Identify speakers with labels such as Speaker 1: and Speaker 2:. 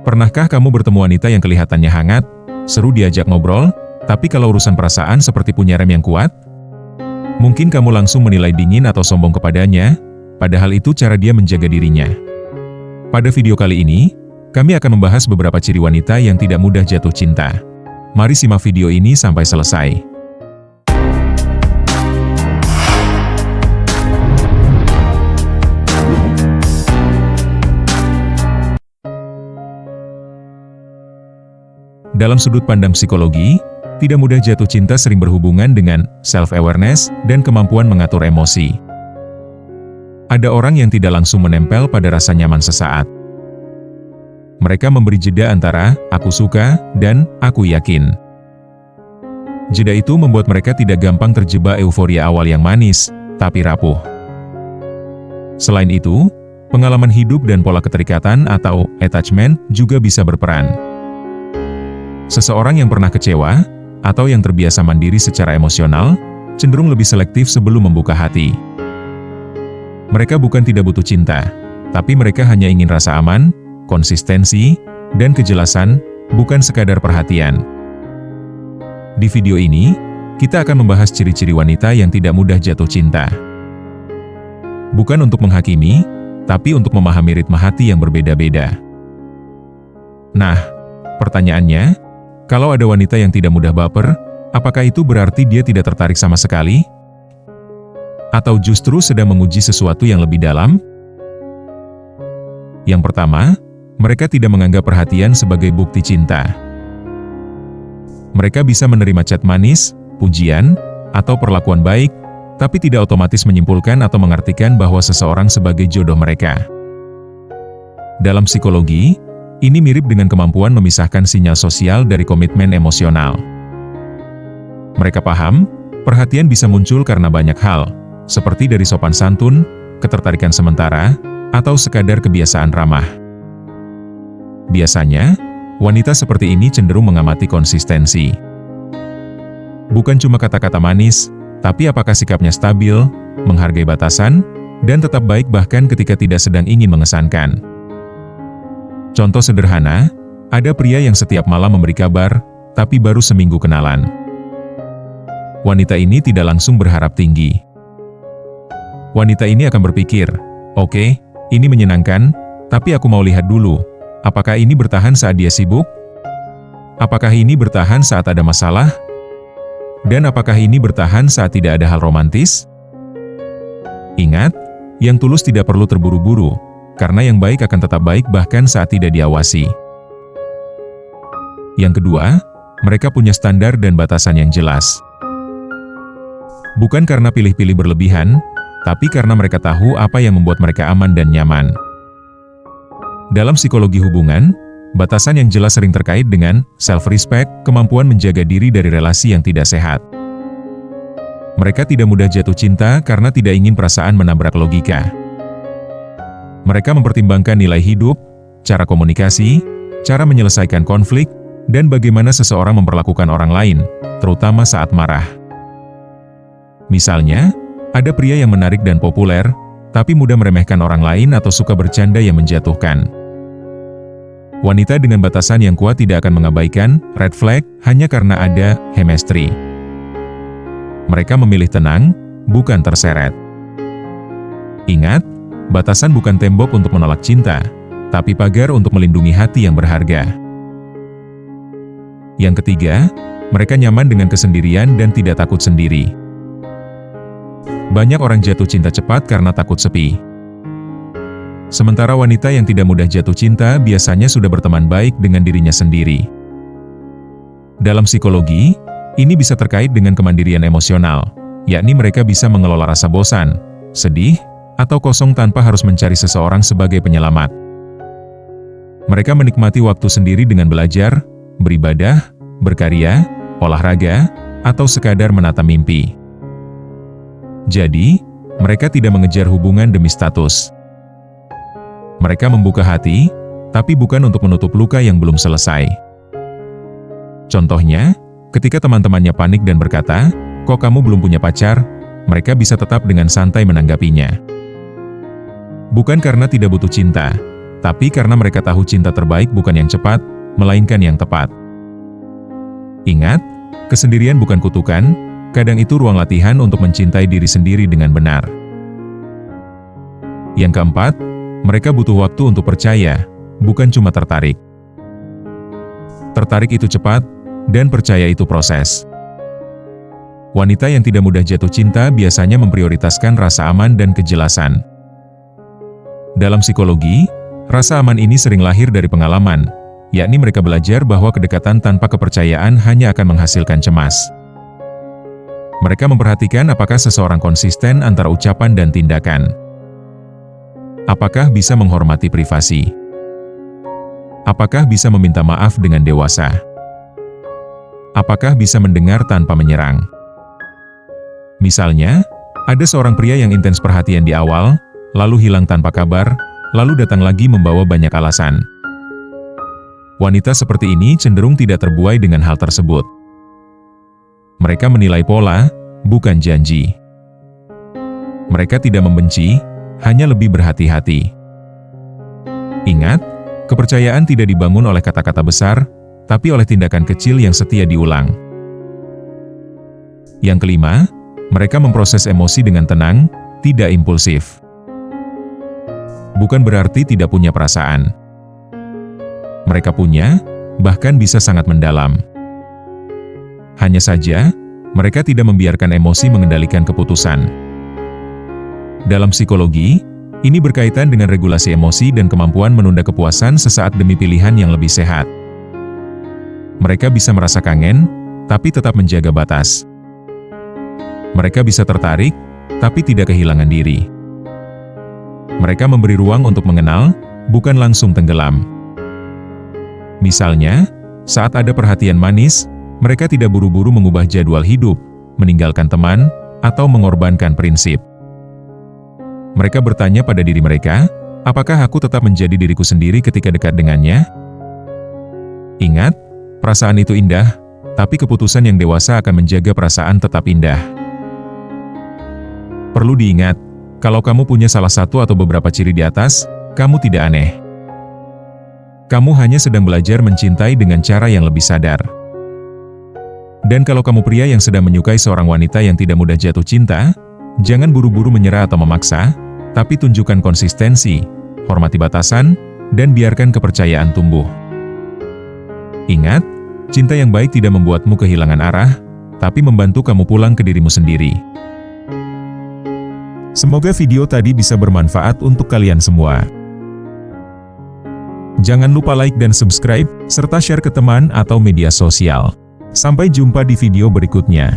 Speaker 1: Pernahkah kamu bertemu wanita yang kelihatannya hangat, seru diajak ngobrol, tapi kalau urusan perasaan seperti punya rem yang kuat? Mungkin kamu langsung menilai dingin atau sombong kepadanya, padahal itu cara dia menjaga dirinya. Pada video kali ini, kami akan membahas beberapa ciri wanita yang tidak mudah jatuh cinta. Mari simak video ini sampai selesai. Dalam sudut pandang psikologi, tidak mudah jatuh cinta sering berhubungan dengan self-awareness dan kemampuan mengatur emosi. Ada orang yang tidak langsung menempel pada rasa nyaman sesaat. Mereka memberi jeda antara "aku suka" dan "aku yakin". Jeda itu membuat mereka tidak gampang terjebak euforia awal yang manis, tapi rapuh. Selain itu, pengalaman hidup dan pola keterikatan atau attachment juga bisa berperan. Seseorang yang pernah kecewa, atau yang terbiasa mandiri secara emosional, cenderung lebih selektif sebelum membuka hati. Mereka bukan tidak butuh cinta, tapi mereka hanya ingin rasa aman, konsistensi, dan kejelasan, bukan sekadar perhatian. Di video ini, kita akan membahas ciri-ciri wanita yang tidak mudah jatuh cinta. Bukan untuk menghakimi, tapi untuk memahami ritme hati yang berbeda-beda. Nah, pertanyaannya, kalau ada wanita yang tidak mudah baper, apakah itu berarti dia tidak tertarik sama sekali? Atau justru sedang menguji sesuatu yang lebih dalam? Yang pertama, mereka tidak menganggap perhatian sebagai bukti cinta. Mereka bisa menerima chat manis, pujian, atau perlakuan baik, tapi tidak otomatis menyimpulkan atau mengartikan bahwa seseorang sebagai jodoh mereka. Dalam psikologi, ini mirip dengan kemampuan memisahkan sinyal sosial dari komitmen emosional. Mereka paham, perhatian bisa muncul karena banyak hal, seperti dari sopan santun, ketertarikan sementara, atau sekadar kebiasaan ramah. Biasanya, wanita seperti ini cenderung mengamati konsistensi. Bukan cuma kata-kata manis, tapi apakah sikapnya stabil, menghargai batasan, dan tetap baik bahkan ketika tidak sedang ingin mengesankan. Contoh sederhana, ada pria yang setiap malam memberi kabar, tapi baru seminggu kenalan. Wanita ini tidak langsung berharap tinggi. Wanita ini akan berpikir, "Oke, ini menyenangkan, tapi aku mau lihat dulu, apakah ini bertahan saat dia sibuk? Apakah ini bertahan saat ada masalah? Dan apakah ini bertahan saat tidak ada hal romantis?" Ingat, yang tulus tidak perlu terburu-buru, karena yang baik akan tetap baik bahkan saat tidak diawasi. Yang kedua, mereka punya standar dan batasan yang jelas. Bukan karena pilih-pilih berlebihan, tapi karena mereka tahu apa yang membuat mereka aman dan nyaman. Dalam psikologi hubungan, batasan yang jelas sering terkait dengan self-respect, kemampuan menjaga diri dari relasi yang tidak sehat. Mereka tidak mudah jatuh cinta karena tidak ingin perasaan menabrak logika. Mereka mempertimbangkan nilai hidup, cara komunikasi, cara menyelesaikan konflik, dan bagaimana seseorang memperlakukan orang lain, terutama saat marah. Misalnya, ada pria yang menarik dan populer, tapi mudah meremehkan orang lain atau suka bercanda yang menjatuhkan. Wanita dengan batasan yang kuat tidak akan mengabaikan red flag hanya karena ada chemistry. Mereka memilih tenang, bukan terseret. Ingat, batasan bukan tembok untuk menolak cinta, tapi pagar untuk melindungi hati yang berharga. Yang ketiga, mereka nyaman dengan kesendirian dan tidak takut sendiri. Banyak orang jatuh cinta cepat karena takut sepi. Sementara wanita yang tidak mudah jatuh cinta biasanya sudah berteman baik dengan dirinya sendiri. Dalam psikologi, ini bisa terkait dengan kemandirian emosional, yakni mereka bisa mengelola rasa bosan, sedih, atau kosong tanpa harus mencari seseorang sebagai penyelamat. Mereka menikmati waktu sendiri dengan belajar, beribadah, berkarya, olahraga, atau sekadar menata mimpi. Jadi, mereka tidak mengejar hubungan demi status. Mereka membuka hati, tapi bukan untuk menutup luka yang belum selesai. Contohnya, ketika teman-temannya panik dan berkata, "Kok kamu belum punya pacar?" mereka bisa tetap dengan santai menanggapinya. Bukan karena tidak butuh cinta, tapi karena mereka tahu cinta terbaik bukan yang cepat, melainkan yang tepat. Ingat, kesendirian bukan kutukan, kadang itu ruang latihan untuk mencintai diri sendiri dengan benar. Yang keempat, mereka butuh waktu untuk percaya, bukan cuma tertarik. Tertarik itu cepat, dan percaya itu proses. Wanita yang tidak mudah jatuh cinta biasanya memprioritaskan rasa aman dan kejelasan. Dalam psikologi, rasa aman ini sering lahir dari pengalaman, yakni mereka belajar bahwa kedekatan tanpa kepercayaan hanya akan menghasilkan cemas. Mereka memperhatikan apakah seseorang konsisten antara ucapan dan tindakan. Apakah bisa menghormati privasi? Apakah bisa meminta maaf dengan dewasa? Apakah bisa mendengar tanpa menyerang? Misalnya, ada seorang pria yang intens perhatian di awal, lalu hilang tanpa kabar, lalu datang lagi membawa banyak alasan. Wanita seperti ini cenderung tidak terbuai dengan hal tersebut. Mereka menilai pola, bukan janji. Mereka tidak membenci, hanya lebih berhati-hati. Ingat, kepercayaan tidak dibangun oleh kata-kata besar, tapi oleh tindakan kecil yang setia diulang. Yang kelima, mereka memproses emosi dengan tenang, tidak impulsif. Bukan berarti tidak punya perasaan. Mereka punya, bahkan bisa sangat mendalam. Hanya saja, mereka tidak membiarkan emosi mengendalikan keputusan. Dalam psikologi, ini berkaitan dengan regulasi emosi dan kemampuan menunda kepuasan sesaat demi pilihan yang lebih sehat. Mereka bisa merasa kangen, tapi tetap menjaga batas. Mereka bisa tertarik, tapi tidak kehilangan diri. Mereka memberi ruang untuk mengenal, bukan langsung tenggelam. Misalnya, saat ada perhatian manis, mereka tidak buru-buru mengubah jadwal hidup, meninggalkan teman, atau mengorbankan prinsip. Mereka bertanya pada diri mereka, apakah aku tetap menjadi diriku sendiri ketika dekat dengannya? Ingat, perasaan itu indah, tapi keputusan yang dewasa akan menjaga perasaan tetap indah. Perlu diingat, kalau kamu punya salah satu atau beberapa ciri di atas, kamu tidak aneh. Kamu hanya sedang belajar mencintai dengan cara yang lebih sadar. Dan kalau kamu pria yang sedang menyukai seorang wanita yang tidak mudah jatuh cinta, jangan buru-buru menyerah atau memaksa, tapi tunjukkan konsistensi, hormati batasan, dan biarkan kepercayaan tumbuh. Ingat, cinta yang baik tidak membuatmu kehilangan arah, tapi membantu kamu pulang ke dirimu sendiri. Semoga video tadi bisa bermanfaat untuk kalian semua. Jangan lupa like dan subscribe, serta share ke teman atau media sosial. Sampai jumpa di video berikutnya.